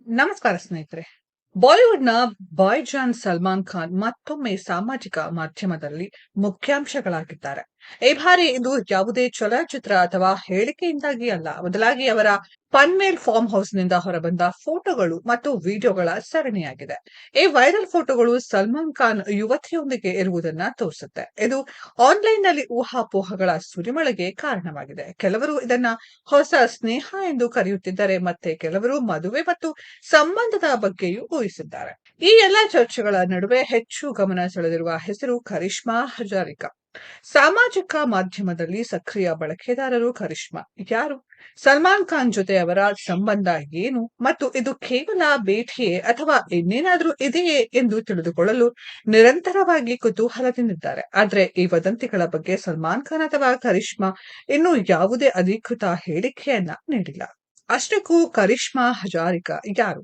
ನಮಸ್ಕಾರ ಸ್ನೇಹಿತರೆ. ಬಾಲಿವುಡ್‌ನ ಬಾಯ್‌ಜಾನ್ ಸಲ್ಮಾನ್ ಖಾನ್ ಮತ್ತೊಮ್ಮೆ ಸಾಮಾಜಿಕ ಮಾಧ್ಯಮದಲ್ಲಿ ಮುಖ್ಯಾಂಶಗಳಾಗಿದ್ದಾರೆ. ಈ ಬಾರಿ ಇದು ಯಾವುದೇ ಚಲನಚಿತ್ರ ಅಥವಾ ಹೇಳಿಕೆಯಿಂದಾಗಿ ಅಲ್ಲ, ಬದಲಾಗಿ ಅವರ ಪನ್ವೇಲ್ ಫಾರ್ಮ್ ಹೌಸ್‌ನಿಂದ ಹೊರಬಂದ ಫೋಟೋಗಳು ಮತ್ತು ವಿಡಿಯೋಗಳ ಸರಣಿಯಾಗಿದೆ. ಈ ವೈರಲ್ ಫೋಟೋಗಳು ಸಲ್ಮಾನ್ ಖಾನ್ ಯುವತಿಯೊಂದಿಗೆ ಇರುವುದನ್ನ ತೋರಿಸುತ್ತೆ. ಇದು ಆನ್‌ಲೈನ್‌ನಲ್ಲಿ ಊಹಾಪೋಹಗಳ ಸುರಿಮಳೆಗೆ ಕಾರಣವಾಗಿದೆ. ಕೆಲವರು ಇದನ್ನ ಹೊಸ ಸ್ನೇಹ ಎಂದು ಕರೆಯುತ್ತಿದ್ದರೆ, ಮತ್ತೆ ಕೆಲವರು ಮದುವೆ ಮತ್ತು ಸಂಬಂಧದ ಬಗ್ಗೆಯೂ ಊಹಿಸಿದ್ದಾರೆ. ಈ ಎಲ್ಲಾ ಚರ್ಚೆಗಳ ನಡುವೆ ಹೆಚ್ಚು ಗಮನ ಸೆಳೆದಿರುವ ಹೆಸರು ಕರಿಷ್ಮಾ ಹಜಾರಿಕಾ. ಸಾಮಾಜಿಕ ಮಾಧ್ಯಮದಲ್ಲಿ ಸಕ್ರಿಯ ಬಳಕೆದಾರರು. ಕರಿಷ್ಮಾ ಯಾರು? ಸಲ್ಮಾನ್ ಖಾನ್ ಜೊತೆ ಅವರ ಸಂಬಂಧ ಏನು ಮತ್ತು ಇದು ಕೇವಲ ಭೇಟಿಯೇ ಅಥವಾ ಇನ್ನೇನಾದರೂ ಇದೆಯೇ ಎಂದು ತಿಳಿದುಕೊಳ್ಳಲು ನಿರಂತರವಾಗಿ ಕುತೂಹಲದಿಂದಿದ್ದಾರೆ. ಆದರೆ ಈ ವದಂತಿಗಳ ಬಗ್ಗೆ ಸಲ್ಮಾನ್ ಖಾನ್ ಅಥವಾ ಕರಿಷ್ಮಾ ಇನ್ನೂ ಯಾವುದೇ ಅಧಿಕೃತ ಹೇಳಿಕೆಯನ್ನ ನೀಡಿಲ್ಲ. ಅಷ್ಟಕ್ಕೂ ಕರಿಷ್ಮಾ ಹಜಾರಿಕಾ ಯಾರು?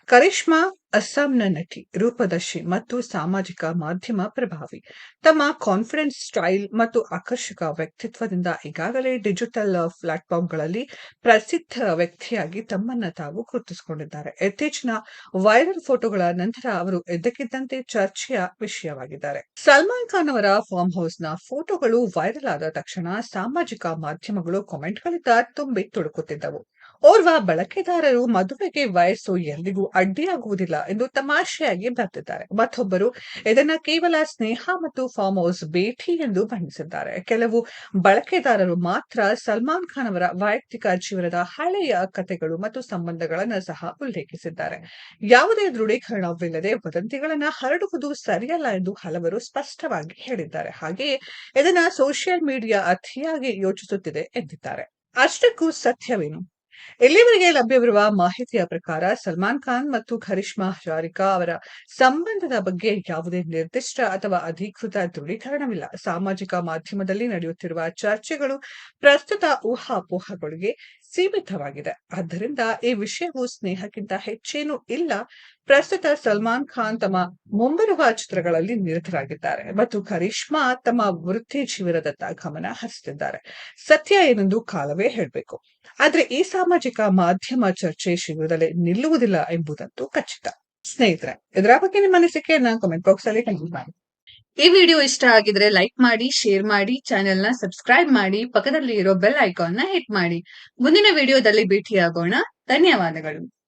ಕರಿಷ್ಮಾ ಅಸ್ಸಾಂನ ನಟಿ, ರೂಪದರ್ಶಿ ಮತ್ತು ಸಾಮಾಜಿಕ ಮಾಧ್ಯಮ ಪ್ರಭಾವಿ. ತಮ್ಮ ಕಾನ್ಫಿಡೆಂಟ್ ಸ್ಟೈಲ್ ಮತ್ತು ಆಕರ್ಷಕ ವ್ಯಕ್ತಿತ್ವದಿಂದ ಈಗಾಗಲೇ ಡಿಜಿಟಲ್ ಪ್ಲಾಟ್ಫಾರ್ಮ್ಗಳಲ್ಲಿ ಪ್ರಸಿದ್ಧ ವ್ಯಕ್ತಿಯಾಗಿ ತಮ್ಮನ್ನ ತಾವು ಗುರುತಿಸಿಕೊಂಡಿದ್ದಾರೆ. ಇತ್ತೀಚಿನ ವೈರಲ್ ಫೋಟೋಗಳ ನಂತರ ಅವರು ಇದ್ದಕ್ಕಿದ್ದಂತೆ ಚರ್ಚೆಯ ವಿಷಯವಾಗಿದ್ದಾರೆ. ಸಲ್ಮಾನ್ ಖಾನ್ ಅವರ ಫಾರ್ಮ್ ಹೌಸ್ನ ಫೋಟೋಗಳು ವೈರಲ್ ಆದ ತಕ್ಷಣ ಸಾಮಾಜಿಕ ಮಾಧ್ಯಮಗಳು ಕಾಮೆಂಟ್ಗಳಿಂದ ತುಂಬಿ ತುಳುಕುತ್ತಿದ್ದವು. ಓರ್ವ ಬಳಕೆದಾರರು ಮದುವೆಗೆ ವಯಸ್ಸು ಎಂದಿಗೂ ಅಡ್ಡಿಯಾಗುವುದಿಲ್ಲ ಎಂದು ತಮಾಷೆಯಾಗಿ ಬರೆದಿದ್ದಾರೆ. ಮತ್ತೊಬ್ಬರು ಇದನ್ನ ಕೇವಲ ಸ್ನೇಹ ಮತ್ತು ಫಾರ್ಮ್ ಹೌಸ್ ಭೇಟಿ ಎಂದು ಬಣ್ಣಿಸಿದ್ದಾರೆ. ಕೆಲವು ಬಳಕೆದಾರರು ಮಾತ್ರ ಸಲ್ಮಾನ್ ಖಾನ್ ಅವರ ವೈಯಕ್ತಿಕ ಜೀವನದ ಹಳೆಯ ಕಥೆಗಳು ಮತ್ತು ಸಂಬಂಧಗಳನ್ನು ಸಹ ಉಲ್ಲೇಖಿಸಿದ್ದಾರೆ. ಯಾವುದೇ ದೃಢೀಕರಣವಿಲ್ಲದೆ ವದಂತಿಗಳನ್ನ ಹರಡುವುದು ಸರಿಯಲ್ಲ ಎಂದು ಹಲವರು ಸ್ಪಷ್ಟವಾಗಿ ಹೇಳಿದ್ದಾರೆ. ಹಾಗೆಯೇ ಇದನ್ನ ಸೋಷಿಯಲ್ ಮೀಡಿಯಾ ಅತಿಯಾಗಿ ಯೋಚಿಸುತ್ತಿದೆ ಎಂದಿದ್ದಾರೆ. ಅಷ್ಟಕ್ಕೂ ಸತ್ಯವೇನು? ಇಲ್ಲಿವರೆಗೆ ಲಭ್ಯವಿರುವ ಮಾಹಿತಿಯ ಪ್ರಕಾರ ಸಲ್ಮಾನ್ ಖಾನ್ ಮತ್ತು ಕರಿಷ್ಮಾ ಹಜಾರಿಕಾ ಅವರ ಸಂಬಂಧದ ಬಗ್ಗೆ ಯಾವುದೇ ನಿರ್ದಿಷ್ಟ ಅಥವಾ ಅಧಿಕೃತ ದೃಢೀಕರಣವಿಲ್ಲ. ಸಾಮಾಜಿಕ ಮಾಧ್ಯಮದಲ್ಲಿ ನಡೆಯುತ್ತಿರುವ ಚರ್ಚೆಗಳು ಪ್ರಸ್ತುತ ಊಹಾಪೋಹಗಳಿಗೆ ಸೀಮಿತವಾಗಿದೆ. ಆದ್ದರಿಂದ ಈ ವಿಷಯವು ಸ್ನೇಹಕ್ಕಿಂತ ಹೆಚ್ಚೇನೂ ಇಲ್ಲ. ಪ್ರಸ್ತುತ ಸಲ್ಮಾನ್ ಖಾನ್ ತಮ್ಮ ಮುಂಬರುವ ಚಿತ್ರಗಳಲ್ಲಿ ನಿರತರಾಗಿದ್ದಾರೆ ಮತ್ತು ಕರಿಷ್ಮಾ ತಮ್ಮ ವೃತ್ತಿ ಜೀವನದತ್ತ ಗಮನ ಹರಿಸುತ್ತಿದ್ದಾರೆ. ಸತ್ಯ ಏನೆಂದು ಕಾಲವೇ ಹೇಳಬೇಕು. ಆದ್ರೆ ಈ ಸಾಮಾಜಿಕ ಮಾಧ್ಯಮ ಚರ್ಚೆ ಶೀಘ್ರದಲ್ಲೇ ನಿಲ್ಲುವುದಿಲ್ಲ ಎಂಬುದಂತೂ ಖಚಿತ. ಸ್ನೇಹಿತರೆ, ಇದರ ಬಗ್ಗೆ ನಿಮ್ಮ ಅನಿಸಿಕೆಯನ್ನ ಕಾಮೆಂಟ್ ಬಾಕ್ಸ್ ಅಲ್ಲಿ ಕಮೆಂಟ್ ಮಾಡಿ. ಈ ವಿಡಿಯೋ ಇಷ್ಟ ಆಗಿದ್ರೆ ಲೈಕ್ ಮಾಡಿ, ಶೇರ್ ಮಾಡಿ, ಚಾನೆಲ್ ನ ಸಬ್ಸ್ಕ್ರೈಬ್ ಮಾಡಿ, ಪಕ್ಕದಲ್ಲಿ ಇರೋ ಬೆಲ್ ಐಕಾನ್ ನ ಹಿಟ್ ಮಾಡಿ. ಮುಂದಿನ ವಿಡಿಯೋದಲ್ಲಿ ಭೇಟಿಯಾಗೋಣ. ಧನ್ಯವಾದಗಳು.